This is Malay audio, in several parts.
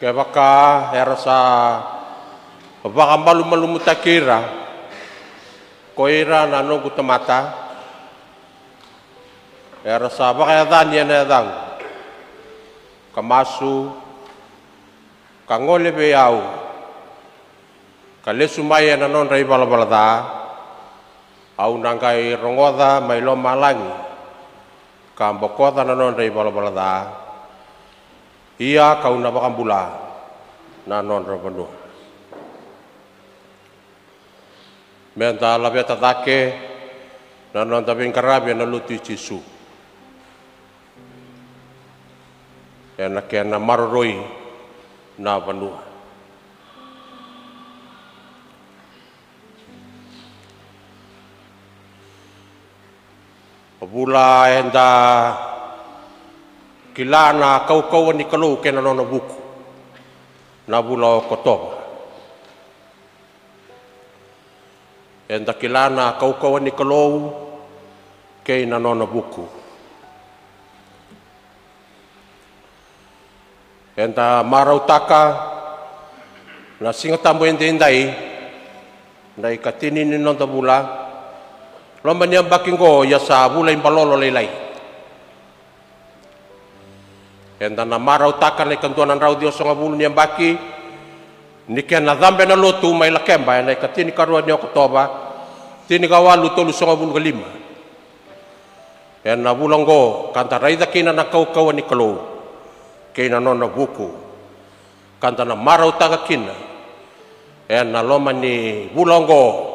Kaya baka era sa baka malu-malu mutakira koira na no gutamata era sa baka yadan yan yadang kamasu kangole beyau kalesu maya na non rai balabalada au nangkai rongoda mailo malangi kambokoda na non rai balabalada iya kau na bakambula na non rabanu menta labia tatake na non tabing karabi na lutu Jisu ena kena maroroi na vanua bula enda kilana kau ni kalau kena nona buku na bula kotoba enda kilana kau ni kalau kena nona buku enda marau taka na singa tambo endai ndai katini ni nona bula lomba ni ambakingo ya sa bula imbalolo lelai enda na marau taka le kantuanan rau dio songa bulu ni ambaki nikia na dhambe na lotu mai la kemba na katini karua ni Oktoba tini kawalu tolu songa bulu kalima ena bulango kanta raida kina na kau ni kalau kina nona buku kanta na marau taka kina ena loma ni bulango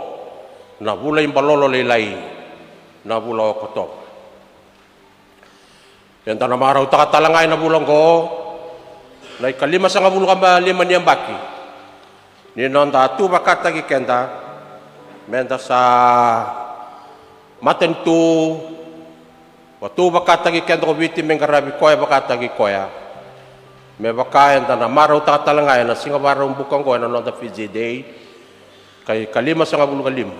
na bula imbalolo lelai na bula Oktoba yang tanah marau tak talangai na bulang ko, naik kalima sanga bulu kamba lima ni ambaki, ni nonta tu bakat lagi kenta, menta sa maten tu, waktu bakat lagi kenta ko biti mengkarabi koya bakat lagi koya, me bakai yang tanah marau tak talangai na singa marau bukang ko na nonta Fiji Day, kay kalima sanga bulu kalima,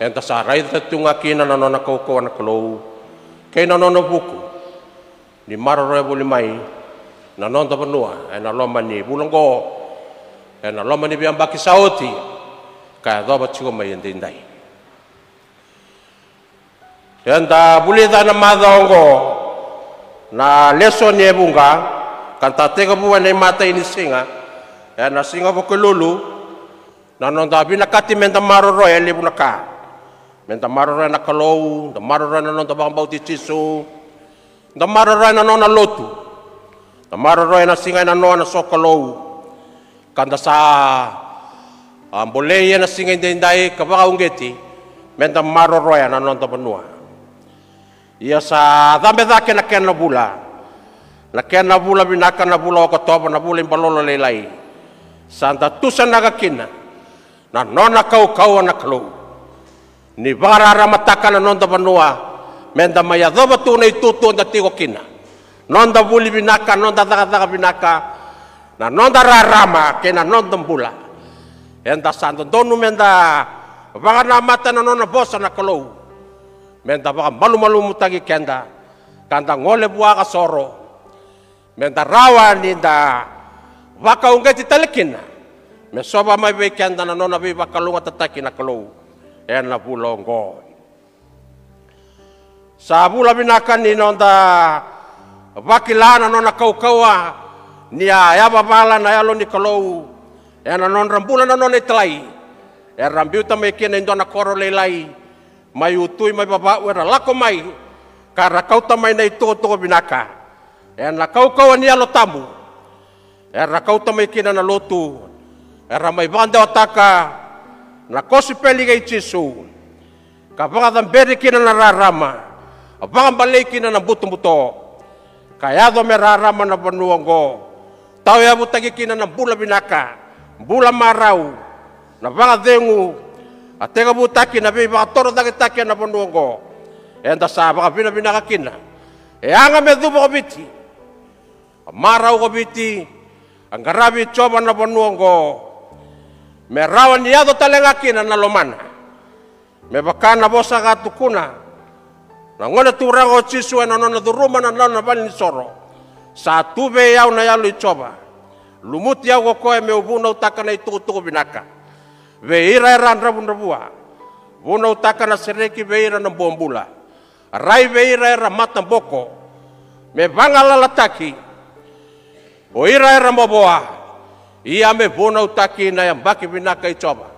enta sa rai tatungaki na nona kau na kalau kay nanono buku ni maroro buli mai nanono panua na loma ni bulanggo na loma ni biambaki sauti kaya doba chigo mai ndindai yanda buli dana madongo na leso ni bunga kanta tega buwa ni mata ini singa na singa bokululu nanono binakati menta maroro ya libunaka menta marora na kalau, da marora na non tabang bauti Jisu, da marora na non na lotu, da marora na singay na non na sokolou, kanda sa boleh na singay dindai kabaka ungeti, menta marora na non tabanua. Iya sa dame dake na ken na bula binaka na bula Oktoba na bula imbalolo lelai, santa tusan nagakina, na non na kau na kalau. Ni barara mataka na nonda banua menda maya doba tu na itutu na tigo kina nonda buli binaka nonda daga binaka na nonda rarama kena nonda bula enda santo donu menda baka na mata na nona bosa na kalau menda baka malu mutagi kenda kanda ngole buaka soro menda rawa ninda baka ungeti talekina mesoba mai be kenda na nona be baka lunga tataki na kalau ena bulongo sa bula binakan ni nonda vakilana nona kau-kaua ni ya babala na yalo ni kalau ena non rambula na non itlai rambiu ta mai kena indona koro lelai mai utui mai baba wera lako mai kara kau ta mai na itu binaka ena kau-kaua ni yalo tamu kau ta mai kena na lotu mai banda otaka na kosi peli kay Jisu kapag beri kina na rarama abang balik kina na buto kaya do may rarama na banuanggo tao ya butagi kina na bula binaka bula marau na banga dengu at tega butaki na baka toro dagitaki na banuanggo enda sa baka binaka kina anga medubo ko biti marau ko biti ang garabi coba na banuanggo merawan dia do talengaki na nalomana me bakana bosa katukuna na ngona turango Jisu na nona duruma na nona bali soro sa tuve yau na yalu icoba lumuti yau kokoe me ubuna utaka na itukutuku binaka veira era nravunravua vuna utaka na sereki veira na bombula rai veira era mata boko me vanga lalataki o ira era moboa ia me vuna utaki na yambaki binaka icoba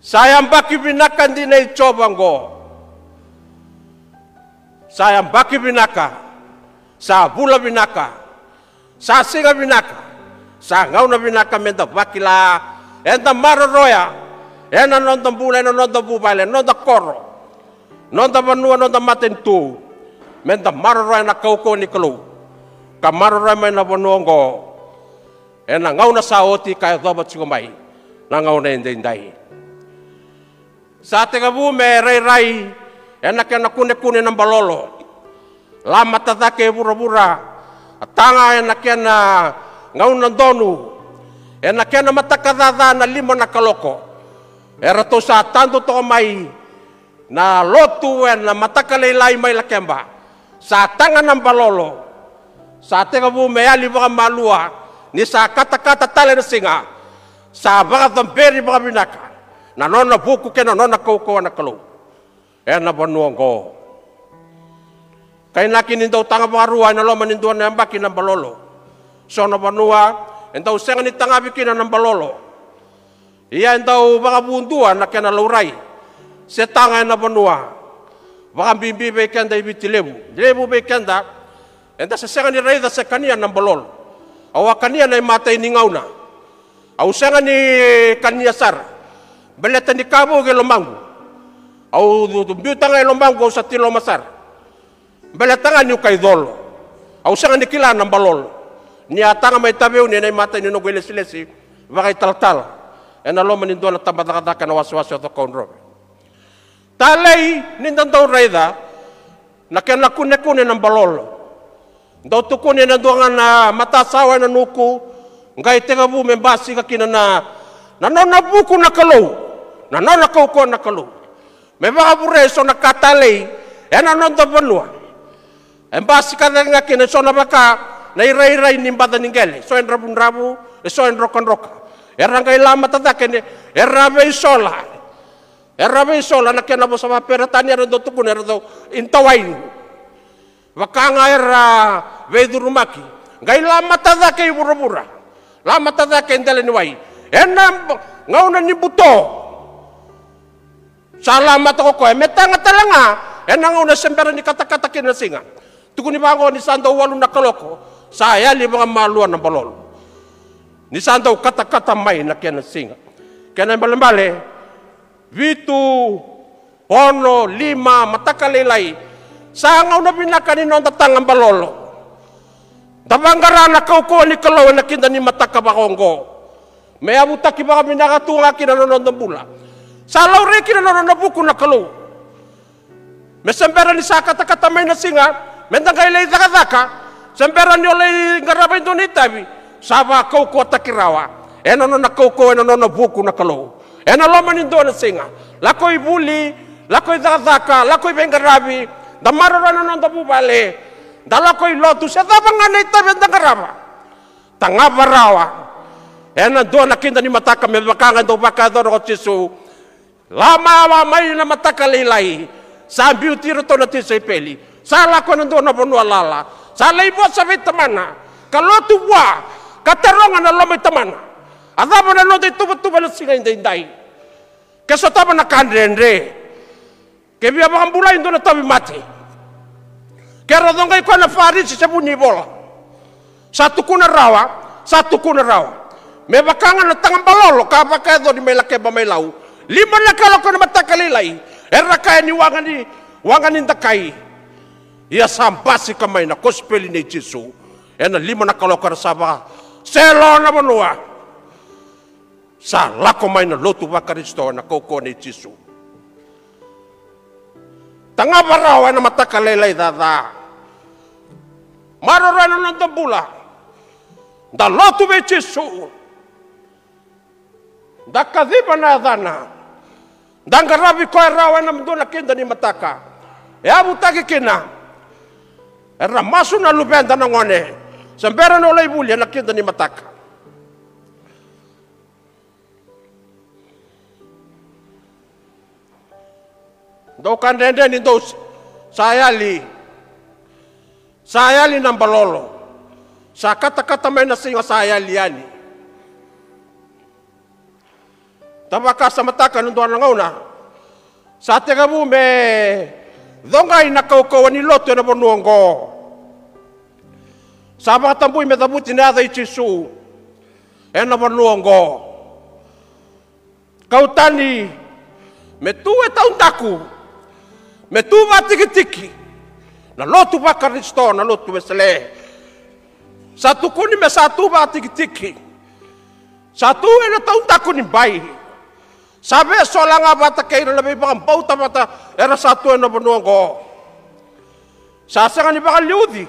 saya mbaki binaka ndina icoba ngo saya mbaki binaka sa bula binaka sa singa binaka sa ngauna binaka menda vakila enda maroroya ena nonda bula ena nonda bubale nonda koro nonda vanua nonda matentu menda maroroya na kauko ni kalu ka maroroya mena vanongo ena ngauna sa oti kaya doba tsigomai na ngauna endendai sa tengavu me rai ena kena kune na balolo lama tatake bura-bura tanga ena kena ngauna donu ena kena matakadada na lima na kaloko era to sa tanto to mai na lotu ena matakalelai mai lakemba sa tanga ng balolo sa tengavu me ali baka malua ni sa kata-kata tale na singa sa baka tamberi baka binaka na nona buku kena nona kauko na kalu ena banuanggo kay nakin daw tanga barua na lo maninduan na ambaki ng balolo so na banua entaw senga ni tanga bikin ng balolo iya entaw baka bunduan na kena laurai se tanga na banua baka bimbi be kenda ibitilebu lebu be kenda enta se senga ni raida se kania ng balolo awa kania na matay ni ngauna aw senga ni kania sar beleta ni kabo ke lombangu au biutanga lombangu sa tilo masar beleta ni kay dolo au sanga ni kila ng balol ni atanga may tabeu ni nay mata ni no silesi bakay taltal ena lo manindo na tabadaka na waswaso to konro talay nindandaw raida na ken lakune ng balol daw tukune na duangan na matasawa na nuku ngai tegabu membasi ka kinana nanona buku na kalo nanona kauko na kalo me baka bureso na katalay ena nonda banua embasi kada nga kina so na baka na iray-iray nimbada ningele so en rabun-rabu so en rokan-roka erangay lama tatake erabe isola na kena bo sama peratani era do tukun era do intawain wakanga era vedurumaki ngai lama tatake ibura-bura lama tatake indele niwai enam ngauna ni buto salamat ako ko metanga talanga enang ngauna sembera ni kata-kata kina singa tukuni bango ni sandaw walu na kaloko saya li mga maluan ng balol ni sandaw kata-kata may na kina singa kena balambale vitu pono lima matakalilay sa ngauna binaka ni non tatangang balolo dabanggara na kauko ni kalaw na kinda ni matakabakongo may abutaki baka binakatunga kinanonon ng bula. Sa laure kinanonon na buko na kalo. May sembera ni sakata-kata may nasinga, mendang kailay daka-daka, sembera ni olay ngarabay doon itabi, saba kauko takirawa, enono na kauko, enono na buko na kalo. Enaloman doon na singa, lakoy buli, lakoy daka-daka, lakoy bengarabi, damarora na bubale, dalakoy lotu, sa tabang nga na itabi ang dangaraba. Tangabarawa, ena do na kinda ni mataka me bakangan do bakador ko tisu lama may na mataka lilay sa beauty to na tisu peli sala ko nando na bonwa lala sala ibo sa vitamana kalotu wa kataronga na lamay tamana adaba na no de tuba na singa indai keso taba na kandrendre ke biya bakang bulay do na tabi mati kero dongay ko na farid sa bunyi bola satu kuna rawa me bakangan na tangang balolo kapaka do di may lake ba may lau lima na kaloko na matakalilay era kaya ni wangan ni takay iya sampasi kamay na kospeli ni Jesu ena lima na kaloko na saba selo na banua sa lako may na lotu ba Kristo na koko ni Jesu tanga barawa na matakalilay dada marorano ng tabula da lotu ba Jesu dakadhiba na adhana dangarabi ko erawa na mdona kenda ni mataka e abu taki kina era masu na lubenda na ngone Sambera no lai buli na kinda ni mataka. Do kandende ni dos sayali ng balolo. Sa kata-kata may nasinga sayali yani. Tabaka sa mataka nung doon na sa tegabu me dongay na kaukawan ni loto na bonuanggo. Sa mga tambuy me tabuti na aday chisu na bonuanggo. Kautani me tuwe taon taku me tuwa tiki-tiki na loto ba karisto na loto besele. Satu kuni me satu ba tiki-tiki satu na taon taku ni bayi. Sabi solanga bata kayo na labay bakang bauta bata era satu na banuang ko. Sasanga ni bakang liudi.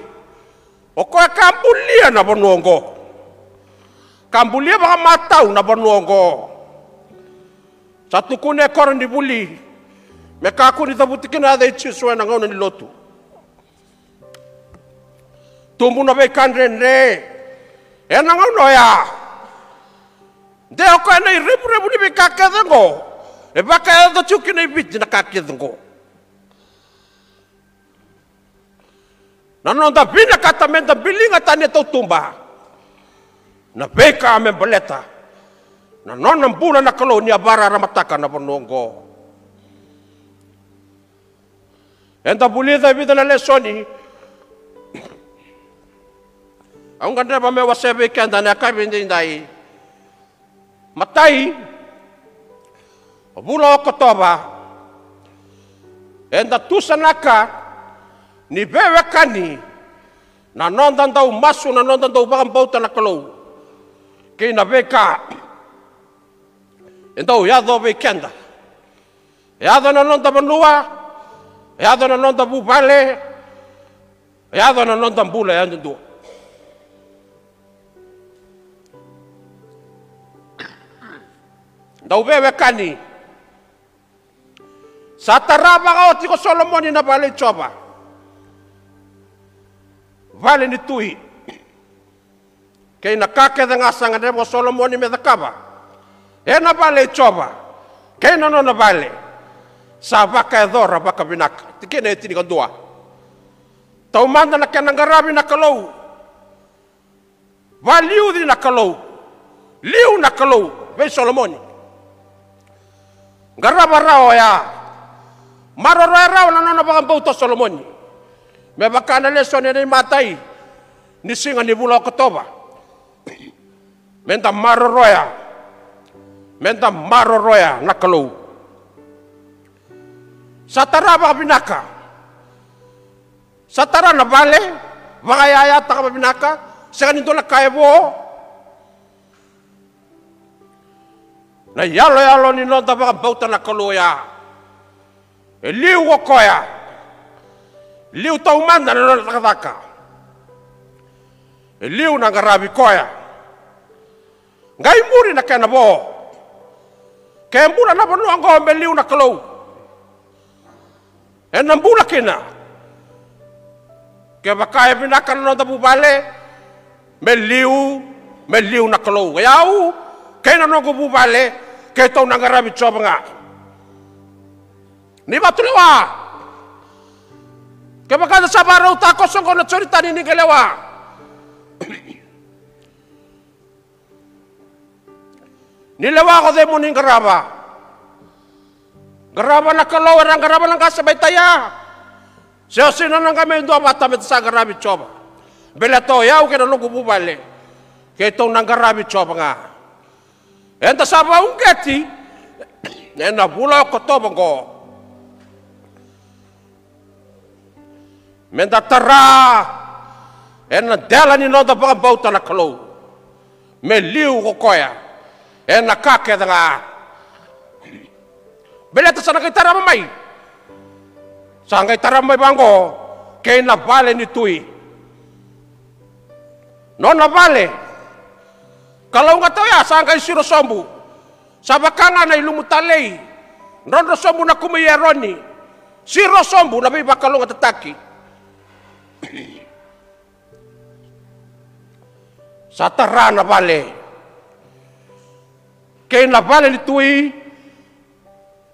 O kaya kambulia na banuang ko. Kambulia baka mataw na banuang ko. Satu kune koron di buli. Mekaku ni tabutikin na ada ichisuwa na ngayon ni lotu. Tumbu na bay kandren re. E na ngayon ya. Deo ka na iribu-ribu ni bikakadengo. E baka eda chuki na ibiti na kakidengo. Nanonda bina katamenda bilinga tani tumba. Na beka ame baleta. Nanonang bula na kalo ni abara ramataka na bonongo. Enda bulida ibida na lesoni. Ang ganda ba may wasebe kanda na kabindindai. Matai, bulo kotoba, enda tusanaka ni bewe kani, na nondan daw masu na nondan daw bakang bauta na kalau, kay na beka, enda yado bekenda, yado na nondan banua, yado na nondan bubale, yado na nondan bula yando do. Daw bewe kani. Sa taraba ka ko Solomon na bali choba. Vale ni tui. Kay nakake nga sanga mo Solomon ni medakaba. E na bali choba. Kay no na bali. Sa baka dora baka binak. Tikene tini ko dua. Tau manda na kanang garabi na kalau. Valiu di na kalau. Liu na kalau. Be Solomon. Garaba rao ya. Maroro rao na nona bakang bauta Solomon. Me baka na leso ni matai. Ni singa ni bula kotoba. Menta maroro ya. Menta maroro ya nakalo. Satara baka binaka. Satara na bale. Baka yayata ka binaka. Saka nito na kaya mo. Na yalo ni nonda baka bauta na kaloya. E liu ko koya. Liu tau manda na nonda takataka. E liu na garabi koya. Ngai muri na kena bo. Kaya mbura na panu ang me liu na kalau. E nambula kina. Kaya baka e binaka na nonda bubale. Me liu na kalau. Kaya kaya na nongo bubale. Kaya tau nangarabi choba nga. Ni batulewa. Kaya baka sa baraw tako songko na tsurita ni galewa. Nilewa ko de mo ning garaba. Garaba na kalawa ng garaba lang kasabay taya. Siya sino nang kami ndo matamit sa garabi choba. Bela to yaw kaya nongo bubale. Kaya tau nangarabi choba nga. Enta saba ungeti, ena bula kotoba ko. Menda tara, ena dela ni nonda baka bauta na kalau. Me liu ko koya, ena kake nga. Beleta sana kay tara mamay. Sangay tara mamay bangko, kay na bale ni tui. Non na bale. Kalau nggak tahu ya, sangkai siro sombu. Sabakanga na ilumutalei. Rondo sombu na kumiyeroni. Siro sombu na biba kalau nggak tetaki. sa tarana vale kei na vale ni tui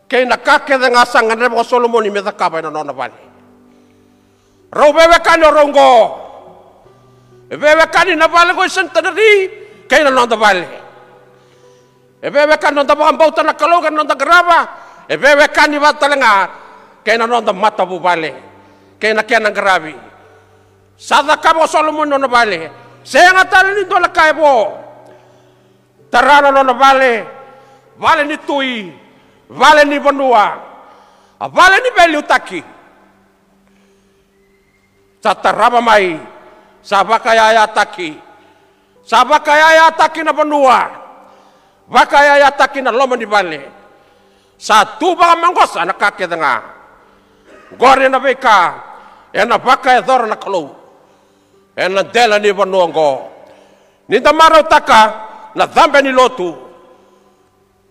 kei na kake de ngasanga ne ko Solomoni me takaba na nona vale ro bebe kani rongo bebe kani na vale ko sentanari kei na nona vale bebe kani nona bauta na kaloga nona grava bebe kani vatalenga kei na nona mata bu vale kei na kena gravi sada kabo Solomoni nona vale senga tali ni dola kaibo tarana nona vale ni tui vale ni vanua vale ni beli utaki sataraba mai sabakaya taki na vanua vakaya taki na loma ni vale satu ba mangosa na kake denga gore na beka ena vakaya dora na kalau ena dela ni vanua ngo ninda marau taka na dhambe ni lotu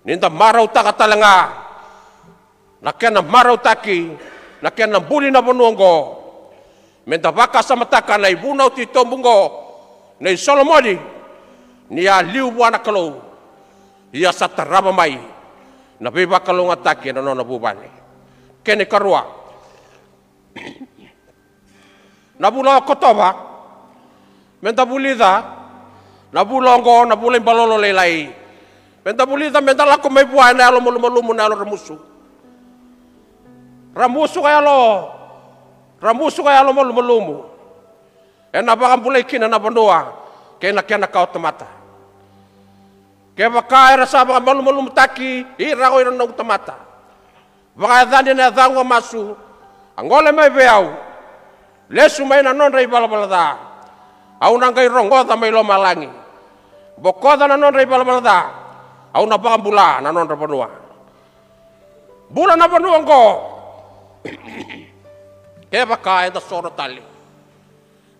ninda marau taka talanga na kena marau taki na kena buli na vanua ngo menda vaka samataka na ibuna uti tombungo na Solomoni ni a liu buana kalau ia sataraba mai na beba kalonga taki na nona bubane kene karua na bula kotoba menda bulida na bulongo na bula balolo lelai menda bulida menda lako mai buana alo mulumu na alo ramusu kaya lo mulumu ena bakam bulai kina na bandoa kena kau tomata keba kaya rasa bakam mulumu taki ira ko ira nong tomata baka dani na dangwa masu angole mai beau lesu mai na non rei balabalada au nangai rongoda mai lo malangi bokoda na non rei balabalada au na bakam bula na non bandoa bula na bandoa ngo keba kaya da soro tali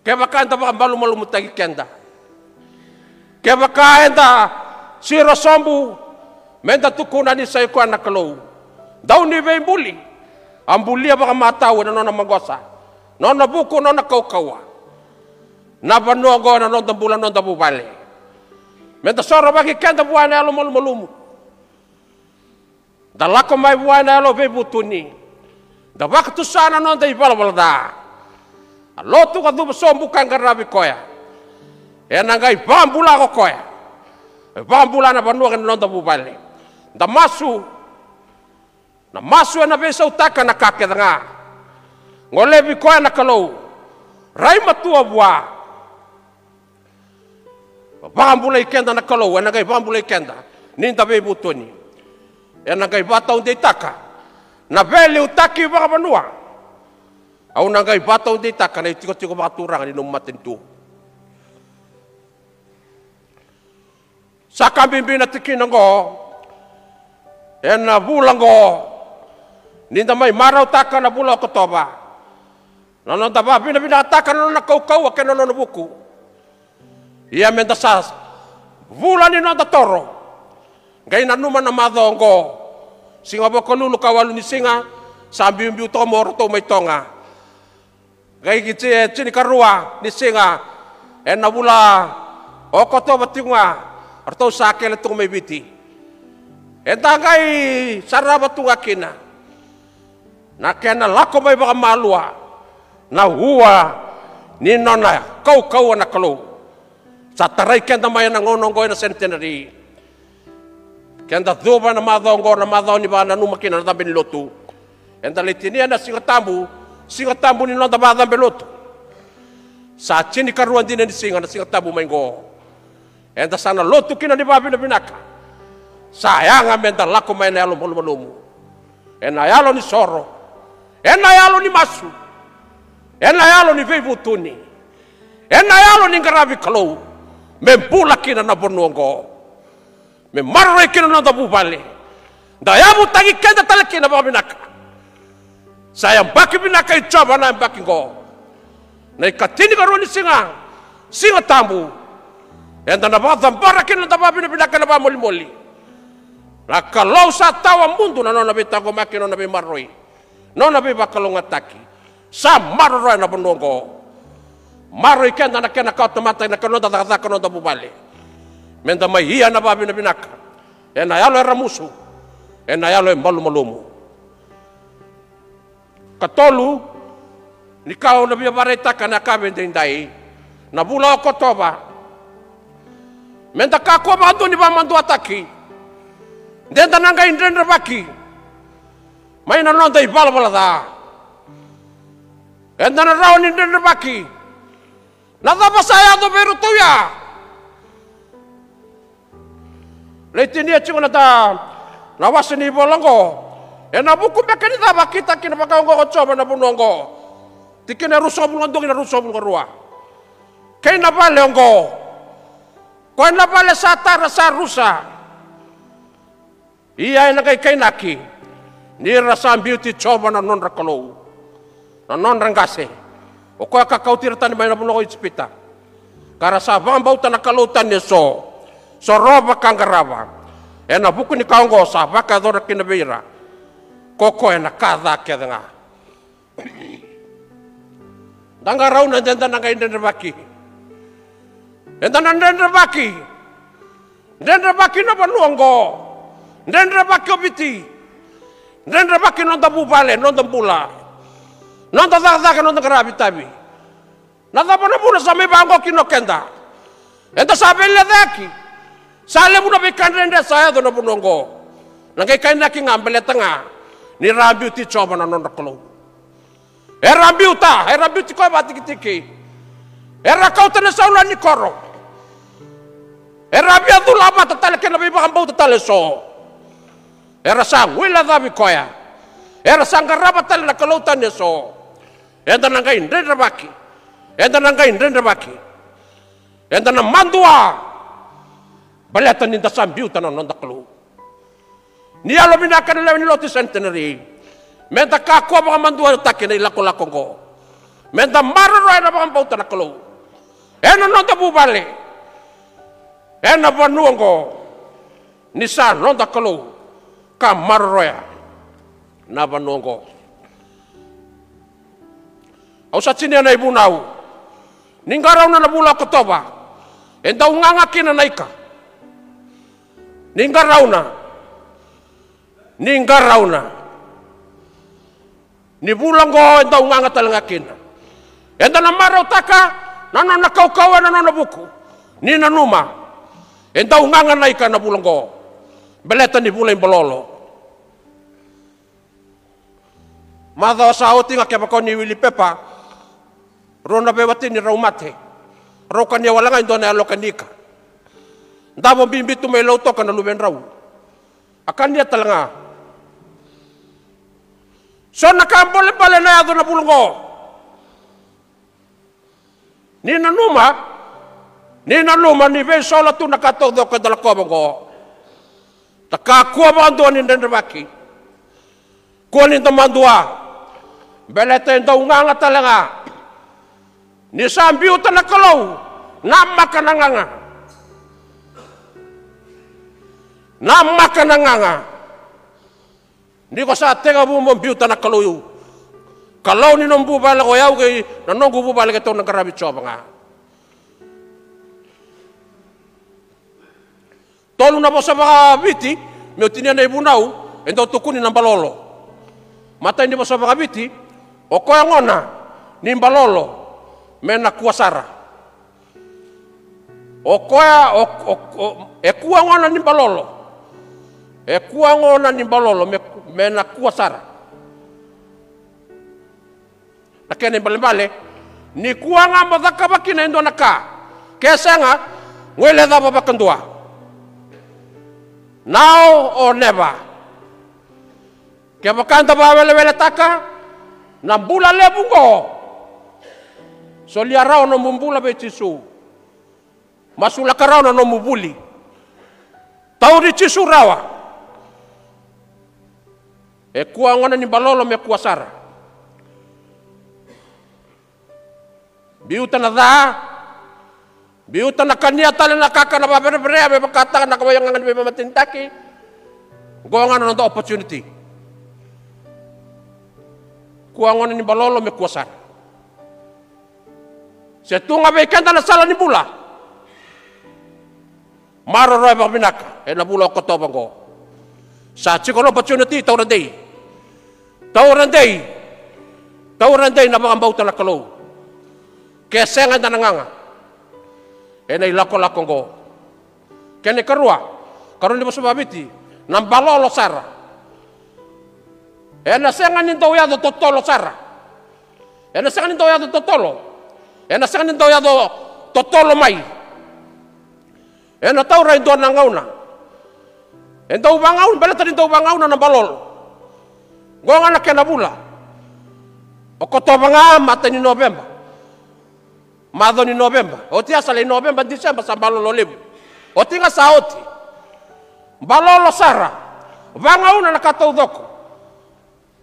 keba kaya da malu mutagi kenda keba kaya da siro sombu menda tukuna ni sai ko anakalo daw ni be mbuli ambuli baka mataw na nona magosa nona buku nona kaukawa na banongo na nona bulan nona bubale menda soro baki kenda buana alo malumu dalako mai buana alo be butuni da waktu sana non dai balabalada lotu ka duba som bukan garabi koya ngai bambula ko koya bambula na banua kan non da bubale da masu na besa utaka na kake danga ngolebi koya na kalau rai matua bua bambula ikenda na kalau ngai bambula ikenda ninda be butoni ngai batau de taka na vele utaki baka banua au nangai batau de taka na tiko baturang ni numatin tu saka bimbina tikinango ena bulango ninda mai marau taka na bula kotoba nono taba bina taka na kau ke nono buku ia menda sas vula ni nonda toro ngai na numa na madongo singa boko lulu kawalu ni singa sambi mbi to moro to mai tonga gai kice chini karua ni singa ena bula okoto batinga arto sakele to mai biti enta gai saraba tunga kina na kena lako mai baka malua na hua ni nona kau na kalau satarai kenda mai na ngono na centenary kenda dhuba na madongo na madoni bana numakina na tambe lotu enda litinia na singa tambu ni nonda ba tambe lotu sa chini karuan dina ni singa na singa tambu maingo enda sana lotu kina ni babi na binaka sayanga menda lako mai na lumu ena yalo ni soro ena yalo ni masu ena yalo ni vivutuni ena yalo ni ngarabi kalau membula kina na bonongo me marre kina na dabu bale da yabu tagi kenda talaki na babinaka saya baki binaka icoba na baki go na ikatini karuni singa tambu enda na badam barakin na babinaka na ba moli na kalau sa tawa mundu na nona bitago makino na be marroi nona be bakalonga taki sa marro na bonongo Maro ikenda na kena kau tomata na kanonda taka kanonda bubale. Menda mai hia na babi na binaka. Ena yalo era musu. Ena yalo malu malumu. Katolu ni kau na bia bareta kana kabende indai. Na bula Oktoba. Menda kako bantu ni bamandu ataki. Denda nanga indrendre baki. Mai na nonda ibala bala da. Enda na rao ni indrendre baki. Nada pasaya do beru tuya. Leitini chingo nata nawasini bolongo. Ena buku bekeni da bakita kina bakango choba na bunongo. Tikina ruso bulongo kina ruso bulongo ruwa. Kaina bale ongo. Kaina bale sata rasa rusa. Iya ena kai kainaki. Ni rasa beauty choba na non rakalo. Na non rangase. O koe kakau tiratani mai na punoko itipita. Kara sa vambau tana kalutan ni so roba kangarawa. E na buku ni kaungo sa vaka dora kina beira. Koko e na kada kia denga. Danga rauna jenda nanga indendre baki. Jenda nandendre baki. Ndendre baki na banuongo. Ndendre baki obiti. Ndendre baki nonda bubale, nonda bula. Nonda zaka nonda karabi tabi. Nada pona puna sami bango kino kenda. Enda sabele daki. Sale puna bikandrende saya do na punongo. Nangai kaina ki ngambele tengah. Ni rambi uti coba na nonda kolo. Rambi uti ko bati kitiki. Era kau tena saula ni koro. Rambi adu lama tatale kena bi bakambau tatale so. Era sang wila dabi koya. Era sanggaraba tale na kalautan ni so. Enda nanga indrendre baki. Enda nanga indrendre baki. Enda na mandua. Baleta ninda sambiu tanah nonda kelu. Ni alo binaka na lewen loti centenary. Menda kako mga mandua taki na ilako-lako ko. Menda mararo na mga bauta na kelu. Ena nonda bubale. Ena banuang ko. Nisa nonda kelu. Ka mararo na banuang ko. Au sa chinia na ibunau. Ningarau na nabula Oktoba. Enda ungangaki na naika. Ningarau na. Ni bulang go enda unganga talangakin. Enda na marau taka. Nano na kau-kawa nano na buku. Ni na numa. Enda unganga naika na bulang go. Beleta ni bulang balolo. Madha sa oti nga kaya ni Willy Pepa. Rona bewati ni raumate. Roka niya wala nga indo na alokanika. Ndabo bimbitu may lauto ka na luben raw. Akan niya talanga. So nakambole-bale na yado na bulungo. Ni nanuma ni besola tu nakatodo ka dalakobongo. Takakuwa ba ando ni ndendabaki. Kuwa ni tamandua. Belete ndo unganga talanga. Ni sambiu tanakalau. Namaka nanganga. Namaka nanganga. Ni ko sa tega bumbo biu tanakalau. Kalau ni nombu bala ko yaw kay nanonggu bu bala keto nagarabi choba nga. Tolu na po sa mga biti, may tinian na ibunaw, endo tukunin ng balolo. Mata hindi po sa mga biti, o kaya ngona, ni balolo, may nakuwasara. O kaya, kuwa ngona ni balolo. Kuwa ngona ni balolo, may nakuwasara. Nakaya ni balimbali, ni kuwa nga madakabaki na indo naka. Kesa nga, ngwele da babakandua. Now or never. Kaya makanta ba wele taka? Nambula lebungo. So liarao no mumbula betisu. Masula karao no mubuli. Tau di cisu rawa. Kuwa ngona ni balolo me kuasara. Biuta na dha. Biuta na kanya tala na kaka na babere-bere abe bakata na kawayangan be mamatintaki. Gongan na opportunity. Kuangon ni balolo me kuasar. Se tunga be kenta na sala ni bula. Maro roe ba binaka e na bula ko to bango. Sa chiko no opportunity tawran day. Tawran day na mga bauta na kalo. Kaya senga na nanganga. E na ilako-lako ngo. Kaya ni karua. Karon di mo sumabiti. Nang balolo sara. E na senga nindaw yado totolo sara. E na senga nindaw yado totolo. E na senga nindaw yado totolo mai. E na taura indo na ngauna. E daw bangaun. Balata rin daw bangaun na balol. Gonga na kaya na bula. O koto nga mata ni November. Mado ni November. O tiya sa November, December sa balolo libo. O tinga sa oti. Balolo sara. Vangaw na nakataudoko.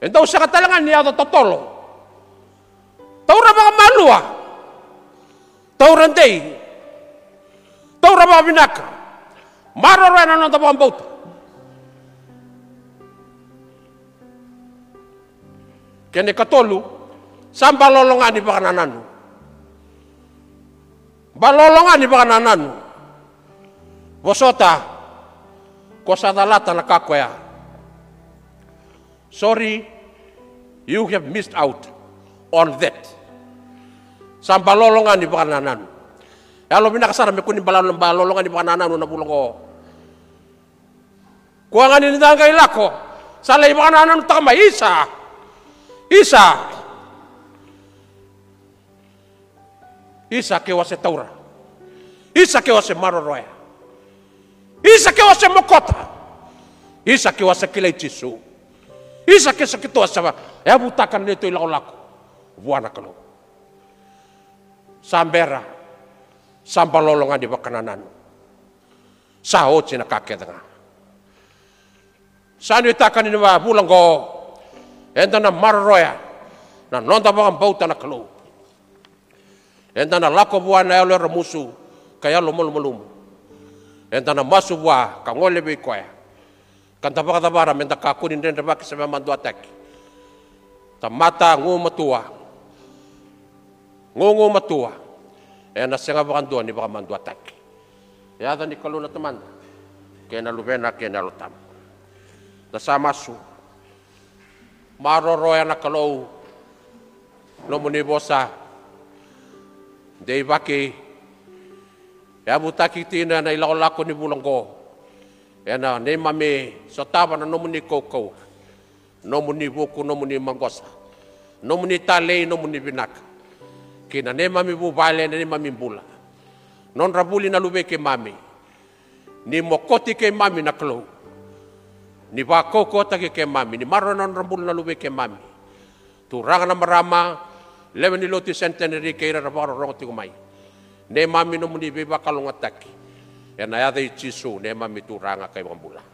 E daw siya katalangan niya do totolo. Taura mga malua. Tauran day. Taura mga binaka. Maroroy na nang tabang bauta. Kaya ni katolu. Saan balolongan ni baka nananu? Balolongan ni baka nananu. Bosota, ko sa talata nakakwaya. Sorry, you have missed out on that. Saan balolongan ni baka nananu? Yalo binakasara, may kunin balolongan ni baka nananu na bulong ko. Kuha nga ninidang kailako, salay baka nananu takama, Isa kewa se taura. Isa kewa se maroroya. Isa kewa se mokota. Isa kewa se kilay tisu. Isa kewa se kitoa sa ya butakan nito ilako-lako. Buwana kalo. Sambera. Sambalolongan di bakananan. Sahot sinakakita nga. Saan itakan ni mga bulang ko. Enta na maroroya. Na nonda bakang bauta na kalo. Enta na lako buah na yalo ramusu kaya lumul-mulum. Enta na masu buah kangole be koya. Kanta baka menta kakunin den baki sa mandu atak. Tamata ngu matua. Na senga bakan dua ni baka mandu atak. Ya dan di kaluna teman. Kena lubena kena lutam. Nasa masu. Maroroya na kalau nomuni bosa. Dei baki ya butaki tina na ilako-lako ni bulang ko. Ya na ne mami sotaba na nomuni koko. Nomuni buku nomuni manggosa. Nomuni tale nomuni binak. Kina ne mami bu bale ne mami bula. Non rabuli na lube ke mami. Ni mokoti ke mami na klo. Ni ba koko take ke mami. Ni maro non rabuli na lube ke mami. Turang na marama. Lewan ni loti centenary kaya rabaro rong tikumay. Ne mami no muni beba kalong ataki. Ya na yada ichisu ne mami turanga kay mga bula.